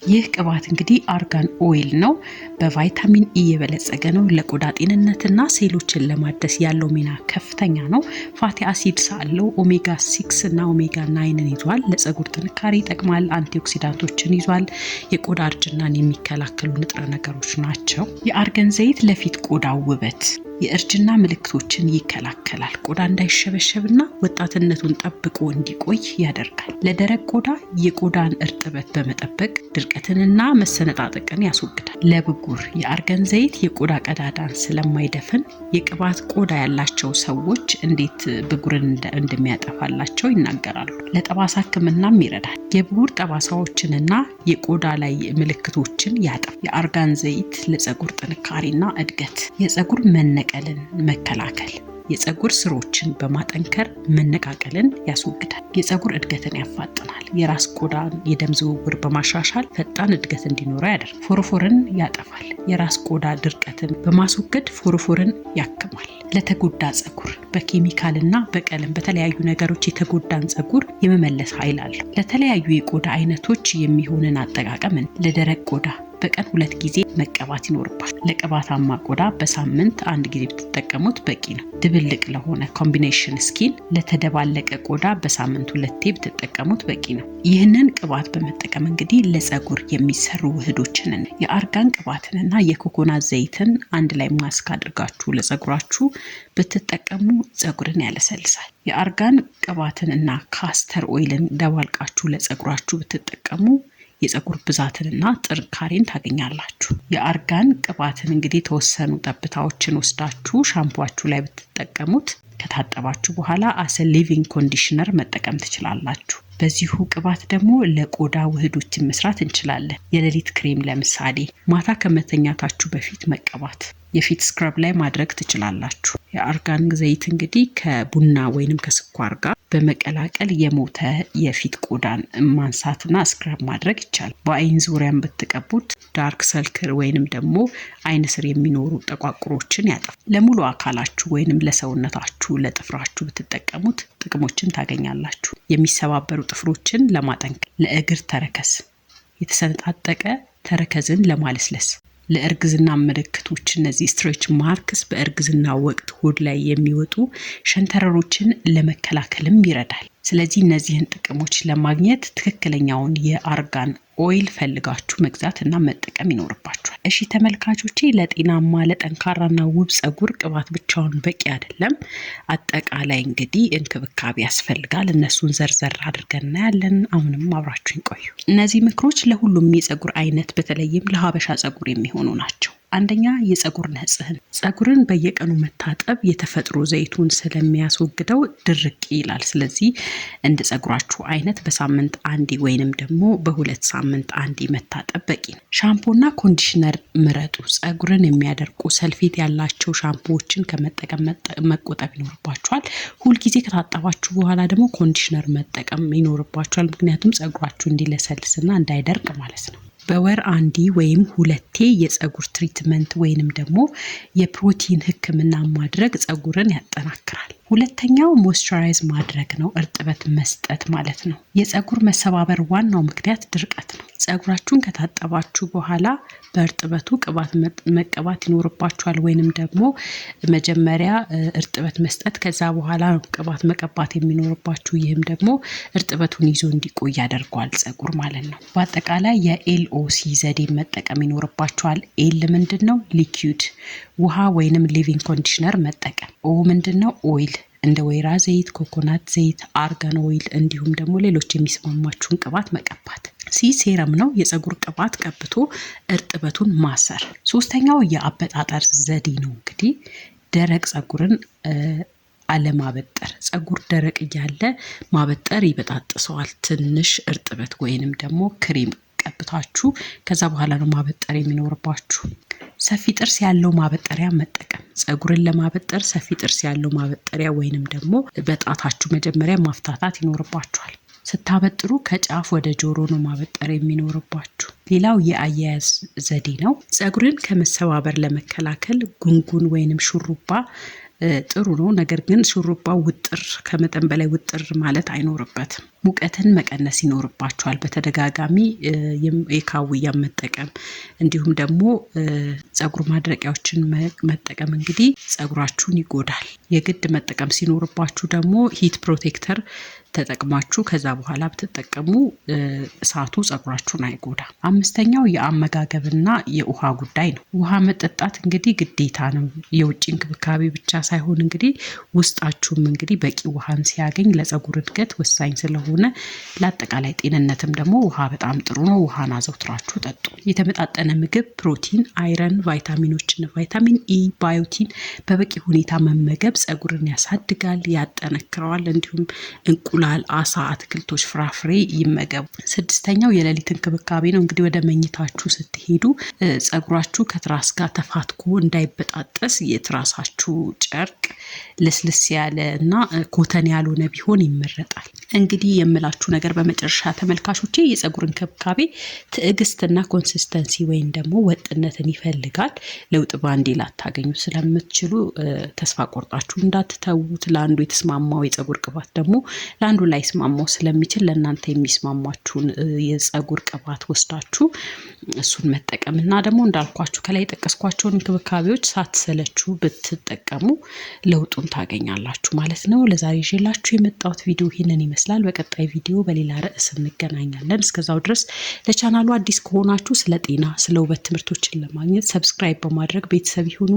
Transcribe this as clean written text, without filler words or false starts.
ይህ ቅባት እንግዲህ አርጋን ኦይል ነው። በቫይታሚን ኢ የበለጸገ ነው። ለቆዳ ጤንነትና ሴሎችን ለማደስ ያለው ሚና ከፍተኛ ነው። ፋቲ አሲድስ አለው። ኦሜጋ 6 እና ኦሜጋ 9ን ይዟል። ለፀጉር ጥንካሬ ይጠቅማል። አንቲኦክሲዳንቶችን ይዟል። የቆዳ እርጅናን የሚከላከሉ ንጥረ ነገሮች ናቸው። የአርገን ዘይት ለፊት ቆዳ ውበት የእርጅና ምልክቶችን ይከላከላል። ቆዳ እንዳይሸበሸብና ወጣትነቱን ጠብቆ እንዲቆይ ያደርጋል። ለደረቅ ቆዳ የቆዳን እርጥበት በመጠበቅ ድርቀትንና መሰነጣጠቅን ያስወግዳል። ለብጉር የአርገን ዘይት የቆዳ ቀዳዳን ስለማይደፍን የቅባት ቆዳ ያላቸው ሰዎች እንዴት ብጉርን እንደሚያጠፋላቸው ይናገራሉ። ለጠባሳ ሕክምናም ይረዳል። የብጉር ጠባሳዎችንና የቆዳ ላይ ምልክቶችን ያጠፋል። የአርጋን ዘይት ለፀጉር ጥንካሬና እድገት የፀጉር መነቀልን መከላከል የፀጉር ስሮችን በማጠንከር መነቃቀልን ያስወግዳል። የፀጉር እድገትን ያፋጥናል። የራስ ቆዳን የደም ዝውውር በማሻሻል ፈጣን እድገት እንዲኖረው ያደርጋል። ፎሮፎርን ያጠፋል። የራስ ቆዳ ድርቀትን በማስወገድ ፎሮፎርን ያክማል። ለተጎዳ ፀጉር በኬሚካልና በቀለም በተለያዩ ነገሮች የተጎዳን ፀጉር የመመለስ ኃይል አለው። ለተለያዩ የቆዳ አይነቶች የሚሆንን አጠቃቀምን ለደረቅ ቆዳ በቀን 2 ጊዜ መቀባት ይኖርባል። ለቅባታማ ቆዳ በሳምንት 1 ጊዜ ብትጠቀሙት በቂ ነው። ድብልቅ ለሆነ ኮምቢኔሽን ስኪን ለተደባለቀ ቆዳ በሳምንት 2 ብትጠቀሙት በቂ ነው። ይህንን ቅባት በመጠቀም እንግዲህ ለፀጉር የሚሰሩ ውህዶችን የአርጋን ቅባትንና የኮኮናት ዘይትን አንድ ላይ ማስክ አድርጋችሁ ለፀጉራችሁ ብትጠቀሙ ፀጉርን ያለሰልሳል። የአርጋን ቅባትንና ካስተር ኦይልን ደባልቃችሁ ለፀጉራችሁ ብትጠቀሙ የፀጉር ብዛትንና ጥንካሬን ታገኛላችሁ። የአርጋን ቅባትን እንግዲህ ተወሰኑ ጠብታዎችን ወስዳችሁ ሻምፖአችሁ ላይ ብትጠቀሙት ከታጠባችሁ በኋላ አሰ ሊቪንግ ኮንዲሽነር መጠቀም ትችላላችሁ። በዚሁ ቅባት ደግሞ ለቆዳ ውህዶችን መስራት እንችላለን። የሌሊት ክሬም ለምሳሌ ማታ ከመተኛታችሁ በፊት መቀባት፣ የፊት ስክራብ ላይ ማድረግ ትችላላችሁ። የአርጋን ዘይት እንግዲህ ከቡና ወይንም ከስኳር ጋር በመቀላቀል የሞተ የፊት ቆዳን ማንሳትና ስክራብ ማድረግ ይቻላል። በአይን ዙሪያም ብትቀቡት ዳርክ ሰልክል ወይንም ደግሞ አይን ስር የሚኖሩ ጠቋቁሮችን ያጠፋል። ለሙሉ አካላችሁ ወይንም ለሰውነታችሁ ለጥፍራችሁ ብትጠቀሙት ጥቅሞችን ታገኛላችሁ። የሚሰባበሩ ጥፍሮችን ለማጠንከር፣ ለእግር ተረከዝ የተሰነጣጠቀ ተረከዝን ለማለስለስ፣ ለእርግዝና ምልክቶች እነዚህ ስትሬች ማርክስ በእርግዝና ወቅት ሆድ ላይ የሚወጡ ሸንተረሮችን ለመከላከልም ይረዳል። ስለዚህ እነዚህን ጥቅሞች ለማግኘት ትክክለኛውን የአርጋን ኦይል ፈልጋችሁ መግዛት እና መጠቀም ይኖርባችኋል። እሺ ተመልካቾቼ፣ ለጤናማ ለጠንካራና ውብ ፀጉር ቅባት ብቻውን በቂ አይደለም። አጠቃላይ እንግዲህ እንክብካቤ ያስፈልጋል። እነሱን ዘርዘር አድርገን እናያለን። አሁንም አብራችሁን ቆዩ። እነዚህ ምክሮች ለሁሉም የፀጉር አይነት በተለይም ለሀበሻ ፀጉር የሚሆኑ ናቸው። አንደኛ፣ የፀጉር ንጽህና። ፀጉርን በየቀኑ መታጠብ የተፈጥሮ ዘይቱን ስለሚያስወግደው ድርቅ ይላል። ስለዚህ እንደ ፀጉራችሁ አይነት በሳምንት 1 ወይንም ደግሞ በ2 ሳምንት 1 መታጠብ በቂ ነው። ሻምፖና ኮንዲሽነር ምረጡ። ፀጉርን የሚያደርቁ ሰልፌት ያላቸው ሻምፖዎችን ከመጠቀም መቆጠብ ይኖርባችኋል። ሁልጊዜ ከታጠባችሁ በኋላ ደግሞ ኮንዲሽነር መጠቀም ይኖርባችኋል። ምክንያቱም ፀጉራችሁ እንዲለሰልስና እንዳይደርቅ ማለት ነው። በወር 1 ወይም 2 የፀጉር ትሪትመንት ወይንም ደግሞ የፕሮቲን ህክምና ማድረግ ፀጉርን ያጠናክራል። ሁለተኛው ሞይስቸራይዝ ማድረግ ነው፣ እርጥበት መስጠት ማለት ነው። የፀጉር መሰባበር ዋናው ምክንያት ድርቀት ነው። ፀጉራችሁን ከታጠባችሁ በኋላ በእርጥበቱ ቅባት መቀባት ይኖርባችኋል፣ ወይንም ደግሞ መጀመሪያ እርጥበት መስጠት ከዛ በኋላ ቅባት መቀባት የሚኖርባችሁ። ይህም ደግሞ እርጥበቱን ይዞ እንዲቆይ ያደርገዋል ፀጉር ማለት ነው። በአጠቃላይ የኤልኦሲ ዘዴ መጠቀም ይኖርባችኋል። ኤል ምንድነው? ሊኩዊድ ውሃ ወይንም ሊቪንግ ኮንዲሽነር መጠቀም። ኦ ምንድነው? ኦይል እንደ ወይራ ዘይት፣ ኮኮናት ዘይት፣ አርጋን ኦይል እንዲሁም ደግሞ ሌሎች የሚስማማችሁን ቅባት መቀባት። ሲ ሴረም ነው፣ የፀጉር ቅባት ቀብቶ እርጥበቱን ማሰር። ሶስተኛው የአበጣጠር ዘዴ ነው። እንግዲህ ደረቅ ፀጉርን አለማበጠር። ፀጉር ደረቅ እያለ ማበጠር ይበጣጥሰዋል። ትንሽ እርጥበት ወይንም ደግሞ ክሬም ቀብታችሁ ከዛ በኋላ ነው ማበጠር የሚኖርባችሁ። ሰፊ ጥርስ ያለው ማበጠሪያ መጠቀም። ፀጉርን ለማበጠር ሰፊ ጥርስ ያለው ማበጠሪያ ወይንም ደግሞ በጣታችሁ መጀመሪያ ማፍታታት ይኖርባችኋል። ስታበጥሩ ከጫፍ ወደ ጆሮ ነው ማበጠር የሚኖርባችሁ። ሌላው የአያያዝ ዘዴ ነው። ፀጉርን ከመሰባበር ለመከላከል ጉንጉን ወይንም ሹሩባ ጥሩ ነው። ነገር ግን ሹሩባው ውጥር ከመጠን በላይ ውጥር ማለት አይኖርበትም። ሙቀትን መቀነስ ይኖርባችኋል። በተደጋጋሚ የካውያ መጠቀም እንዲሁም ደግሞ ፀጉር ማድረቂያዎችን መጠቀም እንግዲህ ፀጉራችሁን ይጎዳል። የግድ መጠቀም ሲኖርባችሁ ደግሞ ሂት ፕሮቴክተር ተጠቅማችሁ ከዛ በኋላ ብትጠቀሙ እሳቱ ፀጉራችሁን አይጎዳም። አምስተኛው የአመጋገብና የውሃ ጉዳይ ነው። ውሃ መጠጣት እንግዲህ ግዴታ ነው። የውጭ እንክብካቤ ብቻ ሳይሆን እንግዲህ ውስጣችሁም እንግዲህ በቂ ውሃን ሲያገኝ ለፀጉር እድገት ወሳኝ ስለሆነ ለአጠቃላይ ጤንነትም ደግሞ ውሃ በጣም ጥሩ ነው። ውሃን አዘውትራችሁ ጠጡ። የተመጣጠነ ምግብ፣ ፕሮቲን፣ አይረን፣ ቫይታሚኖችን፣ ቫይታሚን ኢ፣ ባዮቲን በበቂ ሁኔታ መመገብ ፀጉርን ያሳድጋል፣ ያጠነክረዋል። እንዲሁም እንቁላል፣ አሳ፣ አትክልቶች፣ ፍራፍሬ ይመገቡ። ስድስተኛው የሌሊት እንክብካቤ ነው። እንግዲህ ወደ መኝታችሁ ስትሄዱ ፀጉራችሁ ከትራስ ጋር ተፋትኮ እንዳይበጣጠስ የትራሳችሁ ጨርቅ ልስልስ ያለ እና ኮተን ያልሆነ ቢሆን ይመረጣል። እንግዲህ የምላችሁ ነገር በመጨረሻ ተመልካቾቼ የፀጉር እንክብካቤ ትዕግስትና ኮንሲስተንሲ ወይም ደግሞ ወጥነትን ይፈልጋል። ለውጥ ባንዴ ላታገኙ ስለምትችሉ ተስፋ ቆርጣችሁ እንዳትተዉት። ለአንዱ የተስማማው የፀጉር ቅባት ደግሞ ለአንዱ ላይ ስማማው ስለሚችል ለእናንተ የሚስማማችሁን የፀጉር ቅባት ወስዳችሁ እሱን መጠቀም እና ደግሞ እንዳልኳችሁ ከላይ የጠቀስኳቸውን እንክብካቤዎች ሳትሰለችሁ ብትጠቀሙ ለውጡን ታገኛላችሁ ማለት ነው። ለዛሬ ይዤላችሁ የመጣሁት ቪዲዮ ይህንን ይመስላል። በቀጣይ ቪዲዮ በሌላ ርዕስ እንገናኛለን። እስከዛው ድረስ ለቻናሉ አዲስ ከሆናችሁ ስለ ጤና፣ ስለ ውበት ትምህርቶችን ለማግኘት ሰብስክራይብ በማድረግ ቤተሰብ ይሁኑ።